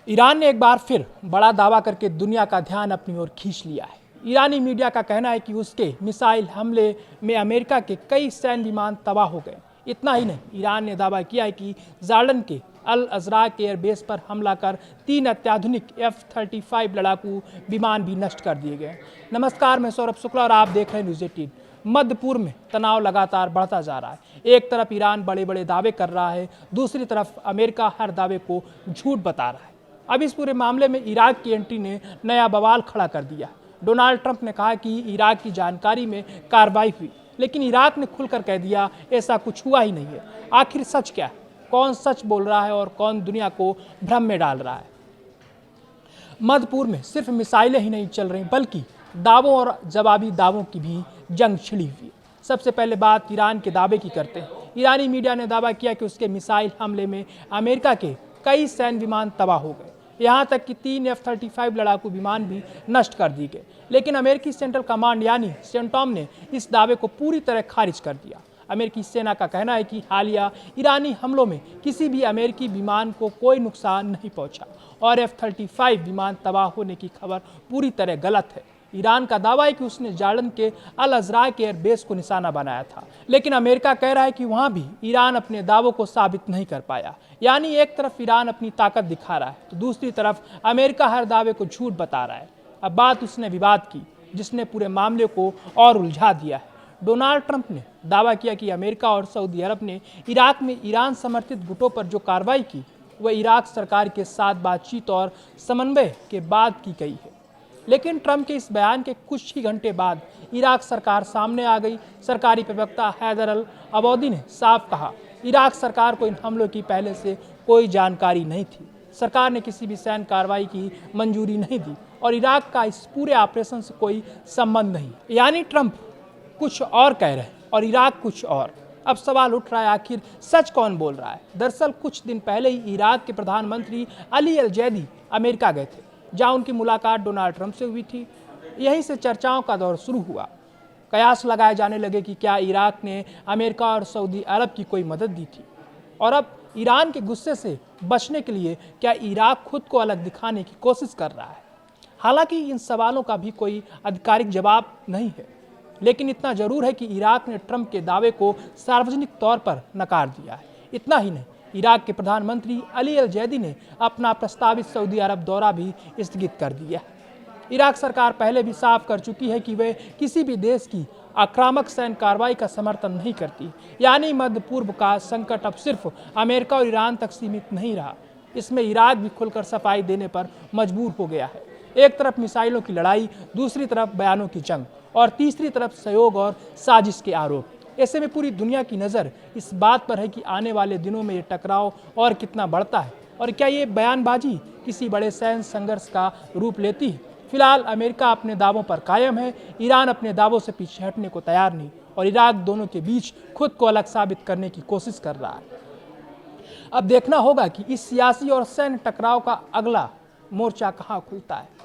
Iran ने एक बार फिर बड़ा दावा करके दुनिया का ध्यान अपनी ओर खींच लिया है। ईरानी मीडिया का कहना है कि उसके मिसाइल हमले में अमेरिका के कई सैन्य विमान तबाह हो गए। इतना ही नहीं, ईरान ने दावा किया है कि जॉर्डन के अल अजराक एयरबेस पर हमला कर 3 अत्याधुनिक F-35 लड़ाकू विमान भी नष्ट कर दिए गए। नमस्कार, मैं सौरभ शुक्ला और आप देख रहे हैं न्यूज़ 18। मध्य पूर्व में तनाव लगातार बढ़ता जा रहा है। एक तरफ ईरान बड़े बड़े दावे कर रहा है, दूसरी तरफ अमेरिका हर दावे को झूठ बता रहा है। अब इस पूरे मामले में इराक की एंट्री ने नया बवाल खड़ा कर दिया। डोनाल्ड ट्रंप ने कहा कि इराक की जानकारी में कार्रवाई हुई, लेकिन इराक ने खुलकर कह दिया ऐसा कुछ हुआ ही नहीं है। आखिर सच क्या है? कौन सच बोल रहा है और कौन दुनिया को भ्रम में डाल रहा है? मध्य पूर्व में सिर्फ मिसाइलें ही नहीं चल रही, बल्कि दावों और जवाबी दावों की भी जंग छिड़ी हुई है। सबसे पहले बात ईरान के दावे की करते हैं। ईरानी मीडिया ने दावा किया कि उसके मिसाइल हमले में अमेरिका के कई सैन्य विमान तबाह हो गए। यहाँ तक कि 3 F-35 लड़ाकू विमान भी नष्ट कर दिए गए। लेकिन अमेरिकी सेंट्रल कमांड यानी सेंटॉम ने इस दावे को पूरी तरह खारिज कर दिया। अमेरिकी सेना का कहना है कि हालिया ईरानी हमलों में किसी भी अमेरिकी विमान को कोई नुकसान नहीं पहुंचा और F-35 विमान तबाह होने की खबर पूरी तरह गलत है। ईरान का दावा है कि उसने जॉर्डन के अल अजराक एयरबेस को निशाना बनाया था, लेकिन अमेरिका कह रहा है कि वहां भी ईरान अपने दावों को साबित नहीं कर पाया। यानी एक तरफ ईरान अपनी ताकत दिखा रहा है, तो दूसरी तरफ अमेरिका हर दावे को झूठ बता रहा है। अब बात उसने विवाद की, जिसने पूरे मामले को और उलझा दिया है। डोनाल्ड ट्रंप ने दावा किया कि अमेरिका और सऊदी अरब ने इराक में ईरान समर्थित गुटों पर जो कार्रवाई की, वह इराक सरकार के साथ बातचीत और समन्वय के बाद की गई है। लेकिन ट्रंप के इस बयान के कुछ ही घंटे बाद इराक सरकार सामने आ गई। सरकारी प्रवक्ता हैदर अल अबौदी ने साफ कहा, इराक सरकार को इन हमलों की पहले से कोई जानकारी नहीं थी। सरकार ने किसी भी सैन्य कार्रवाई की मंजूरी नहीं दी और इराक का इस पूरे ऑपरेशन से कोई संबंध नहीं। यानी ट्रंप कुछ और कह रहे हैं और इराक कुछ और। अब सवाल उठ रहा है, आखिर सच कौन बोल रहा है? दरअसल कुछ दिन पहले ही इराक के प्रधानमंत्री अली अल जैदी अमेरिका गए थे, जहां उनकी मुलाकात डोनाल्ड ट्रंप से हुई थी। यहीं से चर्चाओं का दौर शुरू हुआ। कयास लगाए जाने लगे कि क्या इराक ने अमेरिका और सऊदी अरब की कोई मदद दी थी, और अब ईरान के गुस्से से बचने के लिए क्या इराक खुद को अलग दिखाने की कोशिश कर रहा है? हालांकि इन सवालों का भी कोई आधिकारिक जवाब नहीं है, लेकिन इतना जरूर है कि इराक ने ट्रंप के दावे को सार्वजनिक तौर पर नकार दिया है। इतना ही नहीं, इराक के प्रधानमंत्री अली अल जैदी ने अपना प्रस्तावित सऊदी अरब दौरा भी स्थगित कर दिया है। इराक सरकार पहले भी साफ कर चुकी है कि वे किसी भी देश की आक्रामक सैन्य कार्रवाई का समर्थन नहीं करती। यानी मध्य पूर्व का संकट अब सिर्फ अमेरिका और ईरान तक सीमित नहीं रहा, इसमें इराक भी खुलकर सफाई देने पर मजबूर हो गया है। एक तरफ मिसाइलों की लड़ाई, दूसरी तरफ बयानों की जंग और तीसरी तरफ सहयोग और साजिश के आरोप। ऐसे में पूरी दुनिया की नज़र इस बात पर है कि आने वाले दिनों में ये टकराव और कितना बढ़ता है और क्या ये बयानबाजी किसी बड़े सैन्य संघर्ष का रूप लेती है। फिलहाल अमेरिका अपने दावों पर कायम है, ईरान अपने दावों से पीछे हटने को तैयार नहीं और इराक दोनों के बीच खुद को अलग साबित करने की कोशिश कर रहा है। अब देखना होगा कि इस सियासी और सैन्य टकराव का अगला मोर्चा कहाँ खुलता है।